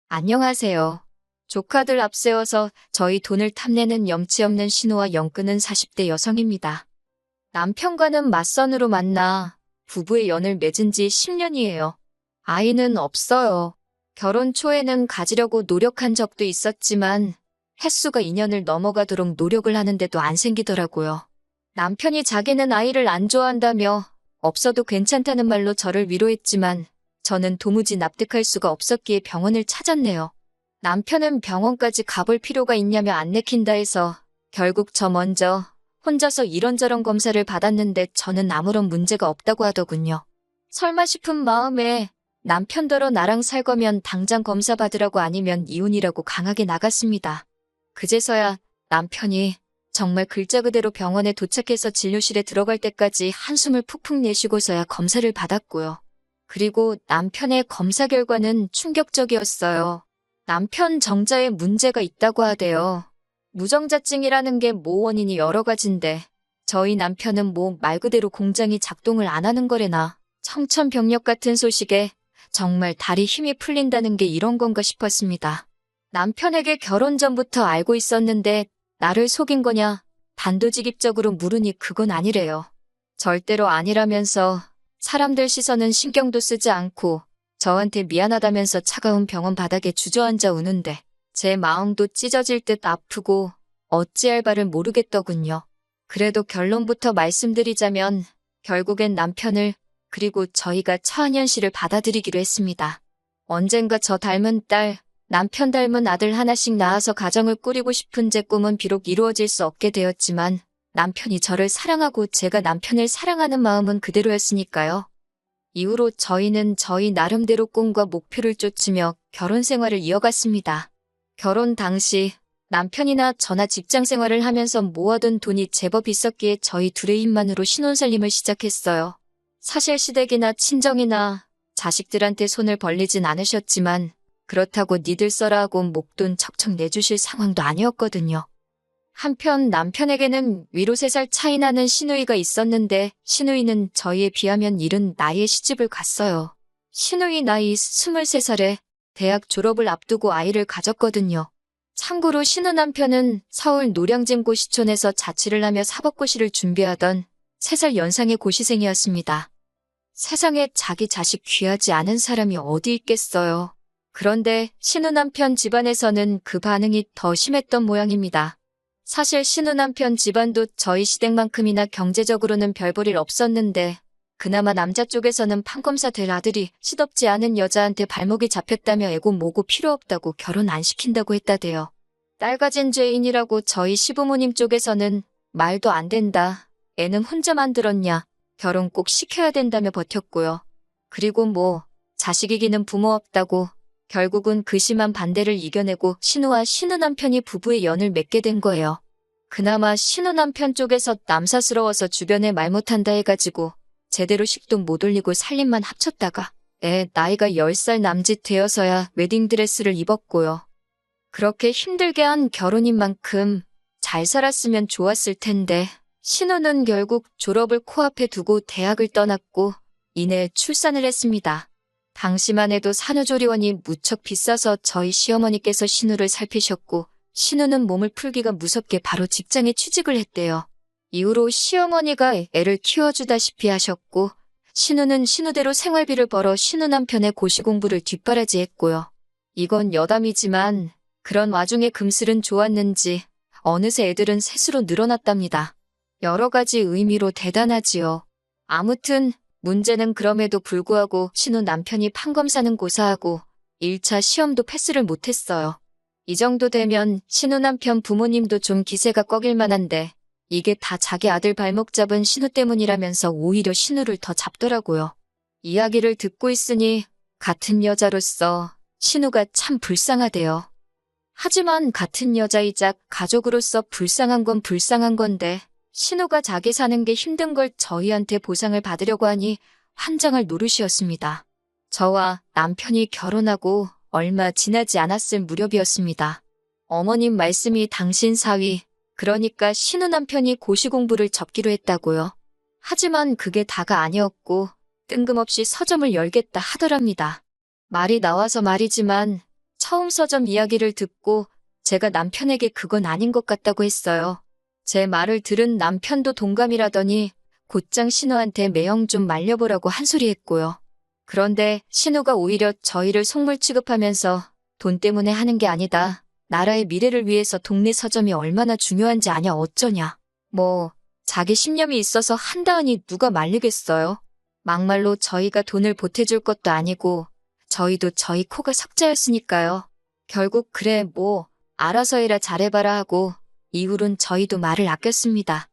안녕하세요. 조카들 앞세워서 저희 돈을 탐내는 염치 없는 신우와 영끄는 40대 여성입니다. 남편과는 맞선으로 만나 부부의 연을 맺은 지 10년이에요. 아이는 없어요. 결혼 초에는 가지려고 노력한 적도 있었지만 횟수가 2년을 넘어가도록 노력을 하는데도 안 생기더라고요. 남편이 자기는 아이를 안 좋아한다며 없어도 괜찮다는 말로 저를 위로했지만 저는 도무지 납득할 수가 없었기에 병원을 찾았네요. 남편은 병원까지 가볼 필요가 있냐며 안 내킨다 해서 결국 저 먼저 혼자서 이런저런 검사를 받았는데 저는 아무런 문제가 없다고 하더군요. 설마 싶은 마음에 남편더러 나랑 살 거면 당장 검사 받으라고 아니면 이혼이라고 강하게 나갔습니다. 그제서야 남편이 정말 글자 그대로 병원에 도착해서 진료실에 들어갈 때까지 한숨을 푹푹 내쉬고서야 검사를 받았고요. 그리고 남편의 검사 결과는 충격적이었어요. 남편 정자에 문제가 있다고 하대요. 무정자증이라는 게 원인이 여러 가지인데 저희 남편은 말 그대로 공장이 작동을 안 하는 거래나 청천벽력 같은 소식에 정말 다리 힘이 풀린다는 게 이런 건가 싶었습니다. 남편에게 결혼 전부터 알고 있었는데 나를 속인 거냐 단도직입적으로 물으니 그건 아니래요. 절대로 아니라면서 사람들 시선은 신경도 쓰지 않고 저한테 미안하다면서 차가운 병원 바닥에 주저앉아 우는데 제 마음도 찢어질 듯 아프고 어찌할 바를 모르겠더군요. 그래도 결론부터 말씀드리자면 결국엔 남편을 그리고 저희가 처한현 씨를 받아들이기로 했습니다. 언젠가 저 닮은 딸, 남편 닮은 아들 하나씩 낳아서 가정을 꾸리고 싶은 제 꿈은 비록 이루어질 수 없게 되었지만 남편이 저를 사랑하고 제가 남편을 사랑하는 마음은 그대로였으니까요. 이후로 저희는 저희 나름대로 꿈과 목표를 쫓으며 결혼 생활을 이어갔습니다. 결혼 당시 남편이나 저나 직장 생활을 하면서 모아둔 돈이 제법 있었기에 저희 둘의 힘만으로 신혼살림을 시작했어요. 사실 시댁이나 친정이나 자식들한테 손을 벌리진 않으셨지만 그렇다고 니들 써라 하고 목돈 척척 내주실 상황도 아니었거든요. 한편 남편에게는 위로 3살 차이 나는 시누이가 있었는데 시누이는 저희에 비하면 이른 나이에 시집을 갔어요. 시누이 나이 23살에 대학 졸업을 앞두고 아이를 가졌거든요. 참고로 시누 남편은 서울 노량진 고시촌에서 자취를 하며 사법고시를 준비하던 3살 연상의 고시생이었습니다. 세상에 자기 자식 귀하지 않은 사람이 어디 있겠어요. 그런데 시누 남편 집안에서는 그 반응이 더 심했던 모양입니다. 사실 시누 남편 집안도 저희 시댁만큼이나 경제적으로는 별 볼 일 없었는데 그나마 남자 쪽에서는 판검사 될 아들이 시덥지 않은 여자한테 발목이 잡혔다며 애고 뭐고 필요 없다고 결혼 안 시킨다고 했다대요. 딸 가진 죄인이라고 저희 시부모님 쪽에서는 말도 안 된다. 애는 혼자 만들었냐. 결혼 꼭 시켜야 된다며 버텼고요. 그리고 자식이기는 부모 없다고 결국은 그 심한 반대를 이겨내고 시누와 시누 남편이 부부의 연을 맺게 된 거예요. 그나마 시누 남편 쪽에서 남사스러워서 주변에 말 못한다 해가지고 제대로 식도 못 올리고 살림만 합쳤다가 나이가 10살 남짓 되어서야 웨딩드레스를 입었고요. 그렇게 힘들게 한 결혼인 만큼 잘 살았으면 좋았을 텐데 시누는 결국 졸업을 코앞에 두고 대학을 떠났고 이내 출산을 했습니다. 당시만 해도 산후조리원이 무척 비싸서 저희 시어머니께서 시누를 살피셨고 시누는 몸을 풀기가 무섭게 바로 직장에 취직을 했대요. 이후로 시어머니가 애를 키워주다시피 하셨고 시누는 시누대로 생활비를 벌어 시누 남편의 고시 공부를 뒷바라지했고요. 이건 여담이지만 그런 와중에 금슬은 좋았는지 어느새 애들은 셋으로 늘어났답니다. 여러 가지 의미로 대단하지요. 아무튼 문제는 그럼에도 불구하고 시누 남편이 판검사는 고사하고 1차 시험도 패스를 못했어요. 이 정도 되면 시누 남편 부모님도 좀 기세가 꺾일 만한데 이게 다 자기 아들 발목 잡은 시누 때문이라면서 오히려 시누를 더 잡더라고요. 이야기를 듣고 있으니 같은 여자로서 시누가 참 불쌍하대요. 하지만 같은 여자이자 가족으로서 불쌍한 건 불쌍한 건데 시누가 자기 사는 게 힘든 걸 저희한테 보상을 받으려고 하니 환장할 노릇이었습니다. 저와 남편이 결혼하고 얼마 지나지 않았을 무렵이었습니다. 어머님 말씀이 당신 사위, 그러니까 시누 남편이 고시 공부를 접기로 했다고요. 하지만 그게 다가 아니었고 뜬금없이 서점을 열겠다 하더랍니다. 말이 나와서 말이지만 처음 서점 이야기를 듣고 제가 남편에게 그건 아닌 것 같다고 했어요. 제 말을 들은 남편도 동감이라더니 곧장 신우한테 매형 좀 말려보라고 한 소리 했고요. 그런데 신우가 오히려 저희를 속물 취급하면서 돈 때문에 하는 게 아니다. 나라의 미래를 위해서 동네 서점이 얼마나 중요한지 아냐 어쩌냐. 뭐 자기 신념이 있어서 한다하니 누가 말리겠어요. 막말로 저희가 돈을 보태줄 것도 아니고 저희도 저희 코가 석자였으니까요. 결국 그래 뭐 알아서 해라 잘해봐라 하고 이후론 저희도 말을 아꼈습니다.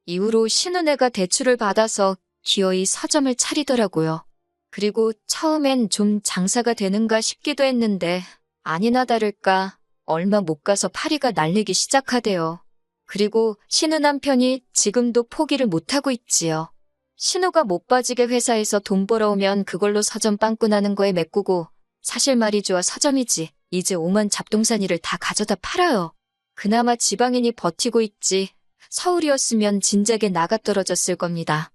이후로 신우네가 대출을 받아서 기어이 서점을 차리더라고요. 그리고 처음엔 좀 장사가 되는가 싶기도 했는데 아니나 다를까 얼마 못 가서 파리가 날리기 시작하대요. 그리고 신우 남편이 지금도 포기를 못하고 있지요. 신우가 못 빠지게 회사에서 돈 벌어오면 그걸로 서점 빵꾸나는 거에 메꾸고 사실 말이 좋아 서점이지 이제 오만 잡동사니를 다 가져다 팔아요. 그나마 지방인이 버티고 있지 서울이었으면 진작에 나가떨어졌을 겁니다.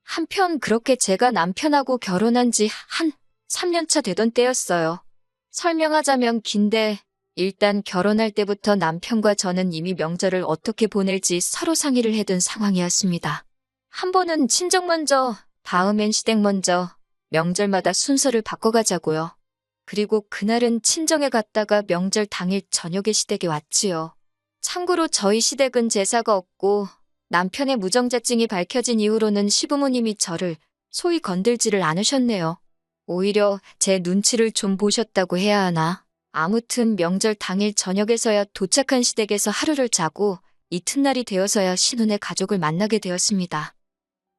한편 그렇게 제가 남편하고 결혼한 지 한 3년차 되던 때였어요. 설명하자면 긴데 일단 결혼할 때부터 남편과 저는 이미 명절을 어떻게 보낼지 서로 상의를 해둔 상황이었습니다. 한 번은 친정 먼저, 다음엔 시댁 먼저, 명절마다 순서를 바꿔가자고요. 그리고 그날은 친정에 갔다가 명절 당일 저녁에 시댁에 왔지요. 참고로 저희 시댁은 제사가 없고 남편의 무정자증이 밝혀진 이후로는 시부모님이 저를 소위 건들지를 않으셨네요. 오히려 제 눈치를 좀 보셨다고 해야 하나. 아무튼 명절 당일 저녁에서야 도착한 시댁에서 하루를 자고 이튿날이 되어서야 신혼의 가족을 만나게 되었습니다.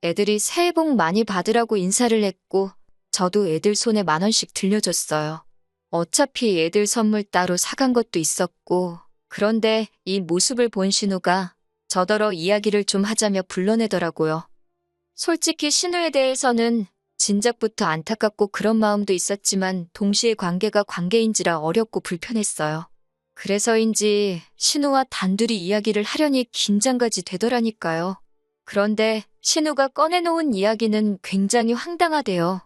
애들이 새해 복 많이 받으라고 인사를 했고 저도 애들 손에 10,000원씩 들려줬어요. 어차피 애들 선물 따로 사간 것도 있었고 그런데 이 모습을 본 신우가 저더러 이야기를 좀 하자며 불러내더라고요. 솔직히 신우에 대해서는 진작부터 안타깝고 그런 마음도 있었지만 동시에 관계가 관계인지라 어렵고 불편했어요. 그래서인지 신우와 단둘이 이야기를 하려니 긴장까지 되더라니까요. 그런데 신우가 꺼내놓은 이야기는 굉장히 황당하대요.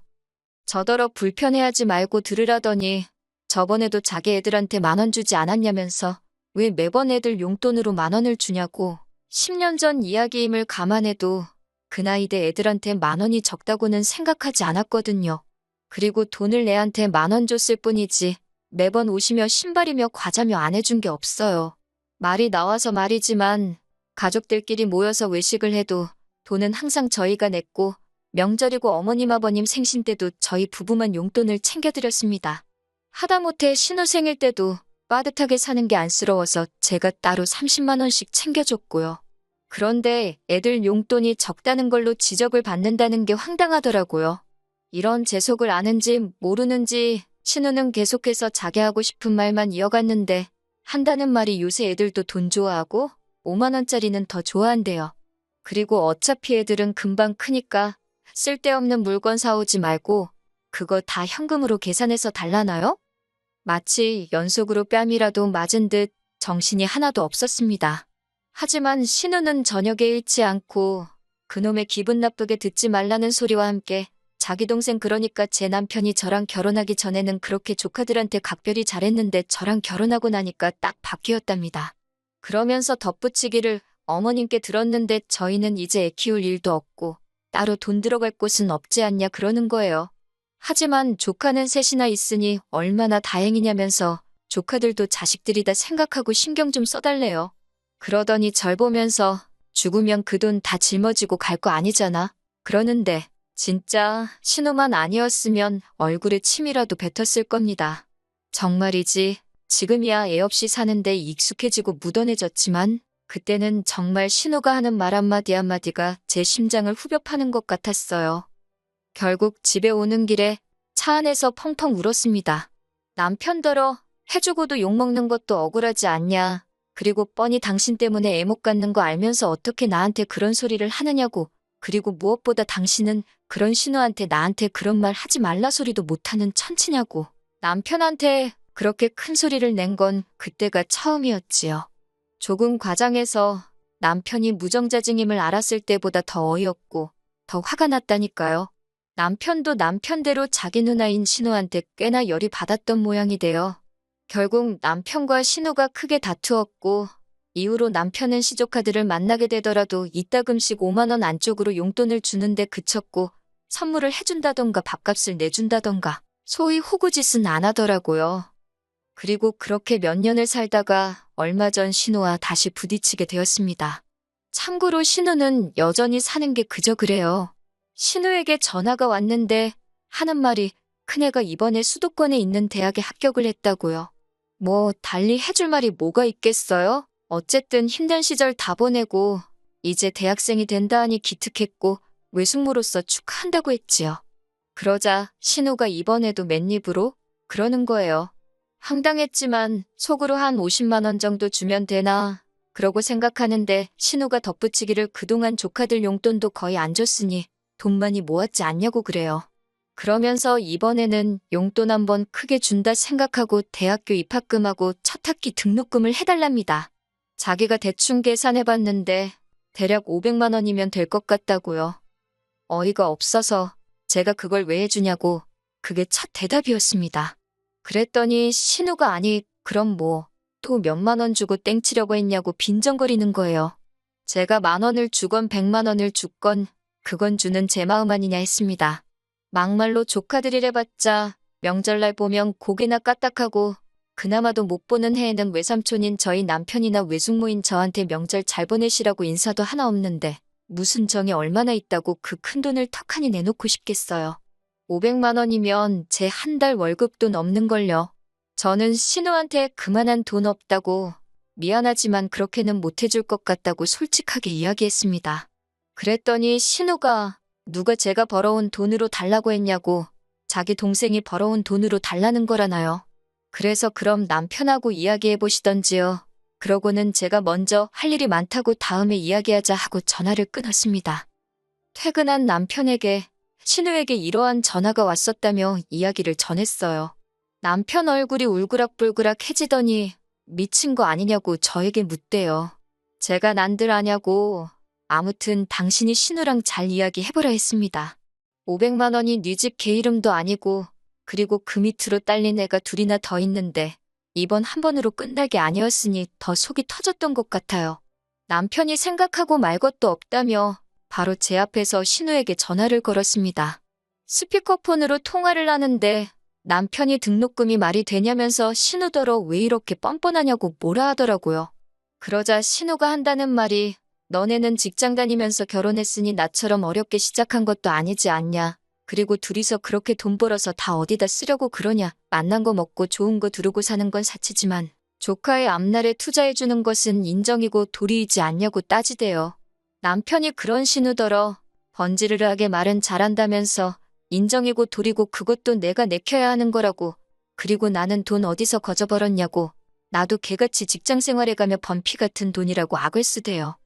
저더러 불편해하지 말고 들으라더니 저번에도 자기 애들한테 10,000원 주지 않았냐면서 왜 매번 애들 용돈으로 10,000원을 주냐고 10년 전 이야기임을 감안해도 그 나이대 애들한테 10,000원이 적다고는 생각하지 않았거든요. 그리고 돈을 애한테 10,000원 줬을 뿐이지 매번 옷이며 신발이며 과자며 안 해준 게 없어요. 말이 나와서 말이지만 가족들끼리 모여서 외식을 해도 돈은 항상 저희가 냈고 명절이고 어머님 아버님 생신 때도 저희 부부만 용돈을 챙겨드렸습니다. 하다못해 신우 생일 때도 빠듯하게 사는 게 안쓰러워서 제가 따로 30만 원씩 챙겨줬고요. 그런데 애들 용돈이 적다는 걸로 지적을 받는다는 게 황당하더라고요. 이런 재속을 아는지 모르는지 신우는 계속해서 자기 하고 싶은 말만 이어갔는데 한다는 말이 요새 애들도 돈 좋아하고 5만 원짜리는 더 좋아한대요. 그리고 어차피 애들은 금방 크니까 쓸데없는 물건 사오지 말고 그거 다 현금으로 계산해서 달라나요? 마치 연속으로 뺨이라도 맞은 듯 정신이 하나도 없었습니다. 하지만 신우는 저녁에 잃지 않고 그놈의 기분 나쁘게 듣지 말라는 소리와 함께 자기 동생 그러니까 제 남편이 저랑 결혼하기 전에는 그렇게 조카들한테 각별히 잘했는데 저랑 결혼하고 나니까 딱 바뀌었답니다. 그러면서 덧붙이기를 어머님께 들었는데 저희는 이제 애 키울 일도 없고 따로 돈 들어갈 곳은 없지 않냐 그러는 거예요. 하지만 조카는 셋이나 있으니 얼마나 다행이냐면서 조카들도 자식들이다 생각하고 신경 좀 써달래요. 그러더니 절 보면서 죽으면 그 돈 다 짊어지고 갈 거 아니잖아. 그러는데 진짜 신우만 아니었으면 얼굴에 침이라도 뱉었을 겁니다. 정말이지 지금이야 애 없이 사는데 익숙해지고 묻어내졌지만 그때는 정말 신우가 하는 말 한마디 한마디가 제 심장을 후벼 파는 것 같았어요. 결국 집에 오는 길에 차 안에서 펑펑 울었습니다. 남편더러 해주고도 욕먹는 것도 억울하지 않냐. 그리고 뻔히 당신 때문에 애 못 갖는 거 알면서 어떻게 나한테 그런 소리를 하느냐고. 그리고 무엇보다 당신은 그런 신우한테 나한테 그런 말 하지 말라 소리도 못하는 천치냐고. 남편한테 그렇게 큰 소리를 낸 건 그때가 처음이었지요. 조금 과장해서 남편이 무정자증임을 알았을 때보다 더 어이없고 더 화가 났다니까요. 남편도 남편대로 자기 누나인 신우한테 꽤나 열이 받았던 모양이 돼요. 결국 남편과 신우가 크게 다투었고 이후로 남편은 시조카들을 만나게 되더라도 이따금씩 5만 원 안쪽으로 용돈을 주는데 그쳤고 선물을 해준다던가 밥값을 내준다던가 소위 호구짓은 안 하더라고요. 그리고 그렇게 몇 년을 살다가 얼마 전 신우와 다시 부딪히게 되었습니다. 참고로 신우는 여전히 사는 게 그저 그래요. 신우에게 전화가 왔는데 하는 말이 큰애가 이번에 수도권에 있는 대학에 합격을 했다고요. 뭐 달리 해줄 말이 뭐가 있겠어요? 어쨌든 힘든 시절 다 보내고 이제 대학생이 된다 하니 기특했고 외숙모로서 축하한다고 했지요. 그러자 신우가 이번에도 맨입으로 그러는 거예요. 황당했지만 속으로 한 50만 원 정도 주면 되나 그러고 생각하는데 신우가 덧붙이기를 그동안 조카들 용돈도 거의 안 줬으니 돈 많이 모았지 않냐고 그래요. 그러면서 이번에는 용돈 한번 크게 준다 생각하고 대학교 입학금하고 첫 학기 등록금을 해달랍니다. 자기가 대충 계산해봤는데 대략 500만 원이면 될 것 같다고요. 어이가 없어서 제가 그걸 왜 해주냐고 그게 첫 대답이었습니다. 그랬더니 신우가 아니 그럼 뭐 또 몇만 원 주고 땡치려고 했냐고 빈정거리는 거예요. 제가 10,000원을 주건 100만 원을 줬건 그건 주는 제 마음 아니냐 했습니다. 막말로 조카들이래봤자 명절날 보면 고개나 까딱하고 그나마도 못 보는 해에는 외삼촌인 저희 남편이나 외숙모인 저한테 명절 잘 보내시라고 인사도 하나 없는데 무슨 정이 얼마나 있다고 그 큰돈을 턱하니 내놓고 싶겠어요. 500만 원이면 제 한 달 월급도 넘는걸요. 저는 신우한테 그만한 돈 없다고 미안하지만 그렇게는 못 해줄 것 같다고 솔직하게 이야기했습니다. 그랬더니 신우가 누가 제가 벌어온 돈으로 달라고 했냐고 자기 동생이 벌어온 돈으로 달라는 거라나요. 그래서 그럼 남편하고 이야기해보시던지요. 그러고는 제가 먼저 할 일이 많다고 다음에 이야기하자 하고 전화를 끊었습니다. 퇴근한 남편에게 신우에게 이러한 전화가 왔었다며 이야기를 전했어요. 남편 얼굴이 울그락불그락해지더니 미친 거 아니냐고 저에게 묻대요. 제가 난들 아냐고 아무튼 당신이 신우랑 잘 이야기해보라 했습니다. 500만 원이 네 집 개 이름도 아니고 그리고 그 밑으로 딸린 애가 둘이나 더 있는데 이번 한 번으로 끝날 게 아니었으니 더 속이 터졌던 것 같아요. 남편이 생각하고 말 것도 없다며 바로 제 앞에서 신우에게 전화를 걸었습니다. 스피커폰으로 통화를 하는데 남편이 등록금이 말이 되냐면서 신우더러 왜 이렇게 뻔뻔하냐고 뭐라 하더라고요. 그러자 신우가 한다는 말이 너네는 직장 다니면서 결혼했으니 나처럼 어렵게 시작한 것도 아니지 않냐. 그리고 둘이서 그렇게 돈 벌어서 다 어디다 쓰려고 그러냐. 만난 거 먹고 좋은 거 두르고 사는 건 사치지만 조카의 앞날에 투자해주는 것은 인정이고 도리이지 않냐고 따지대요. 남편이 그런 신우더러 번지르르하게 말은 잘한다면서 인정이고 도리고 그것도 내가 내켜야 하는 거라고. 그리고 나는 돈 어디서 거저 벌었냐고. 나도 개같이 직장 생활에 가며 번 피 같은 돈이라고 악을 쓰대요.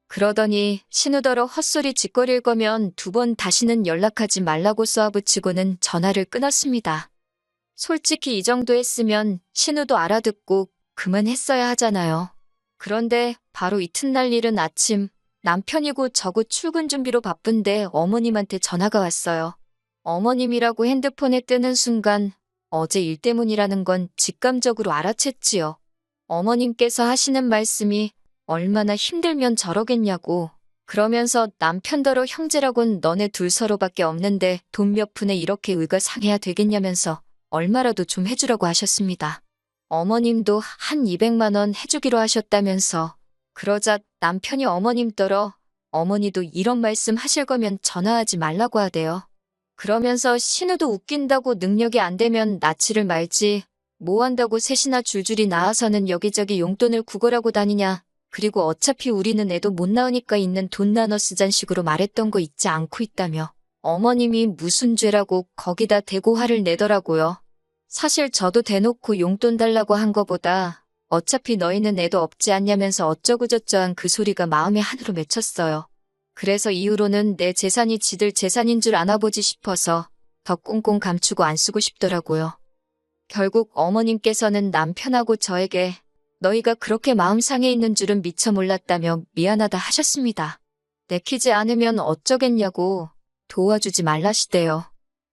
그러더니 신우더러 헛소리 짓거릴 거면 2번 다시는 연락하지 말라고 쏘아붙이고는 전화를 끊었습니다. 솔직히 이 정도 했으면 신우도 알아듣고 그만했어야 하잖아요. 그런데 바로 이튿날 이른 아침 남편이고 저고 출근 준비로 바쁜데 어머님한테 전화가 왔어요. 어머님이라고 핸드폰에 뜨는 순간 어제 일 때문이라는 건 직감적으로 알아챘지요. 어머님께서 하시는 말씀이 얼마나 힘들면 저러겠냐고. 그러면서 남편더러 형제라곤 너네 둘 서로밖에 없는데 돈 몇 푼에 이렇게 의가 상해야 되겠냐면서 얼마라도 좀 해주라고 하셨습니다. 어머님도 한 200만 원 해주기로 하셨다면서. 그러자 남편이 어머님더러 어머니도 이런 말씀 하실 거면 전화하지 말라고 하대요. 그러면서 신우도 웃긴다고 능력이 안 되면 낯을 말지 뭐 한다고 셋이나 줄줄이 나와서는 여기저기 용돈을 구걸하고 다니냐. 그리고 어차피 우리는 애도 못 낳으니까 있는 돈 나눠 쓰잔 식으로 말했던 거 잊지 않고 있다며 어머님이 무슨 죄라고 거기다 대고 화를 내더라고요. 사실 저도 대놓고 용돈 달라고 한 거보다 어차피 너희는 애도 없지 않냐면서 어쩌고저쩌한 그 소리가 마음에 한으로 맺혔어요. 그래서 이후로는 내 재산이 지들 재산인 줄 아나보지 싶어서 더 꽁꽁 감추고 안 쓰고 싶더라고요. 결국 어머님께서는 남편하고 저에게 너희가 그렇게 마음 상해 있는 줄은 미처 몰랐다며 미안하다 하셨습니다. 내키지 않으면 어쩌겠냐고 도와주지 말라시대요.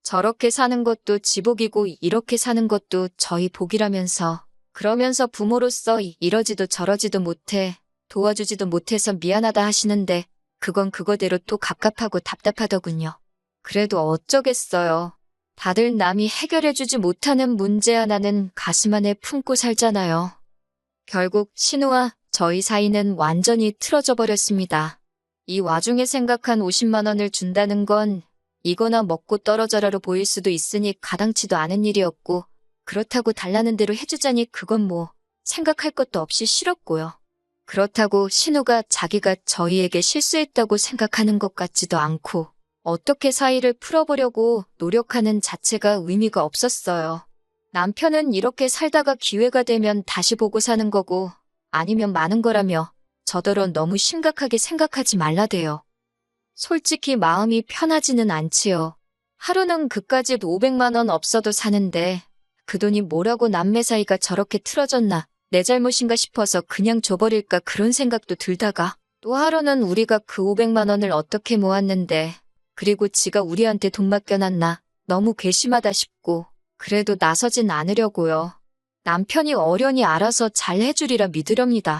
저렇게 사는 것도 지복이고 이렇게 사는 것도 저희 복이라면서 그러면서 부모로서 이러지도 저러지도 못해, 도와주지도 못해서 미안하다 하시는데 그건 그거대로 또 갑갑하고 답답하더군요. 그래도 어쩌겠어요. 다들 남이 해결해주지 못하는 문제 하나는 가슴 안에 품고 살잖아요. 결국 신우와 저희 사이는 완전히 틀어져 버렸습니다. 이 와중에 생각한 50만 원을 준다는 건 이거나 먹고 떨어져라로 보일 수도 있으니 가당치도 않은 일이었고, 그렇다고 달라는 대로 해주자니 그건 뭐 생각할 것도 없이 싫었고요. 그렇다고 신우가 자기가 저희에게 실수했다고 생각하는 것 같지도 않고, 어떻게 사이를 풀어보려고 노력하는 자체가 의미가 없었어요. 남편은 이렇게 살다가 기회가 되면 다시 보고 사는 거고, 아니면 마는 거라며 저더러 너무 심각하게 생각하지 말라대요. 솔직히 마음이 편하지는 않지요. 하루는 그까짓 500만 원 없어도 사는데 그 돈이 뭐라고 남매 사이가 저렇게 틀어졌나, 내 잘못인가 싶어서 그냥 줘버릴까 그런 생각도 들다가, 또 하루는 우리가 그 500만 원을 어떻게 모았는데, 그리고 지가 우리한테 돈 맡겨놨나, 너무 괘씸하다 싶고, 그래도 나서진 않으려고요. 남편이 어련히 알아서 잘 해주리라 믿으렵니다.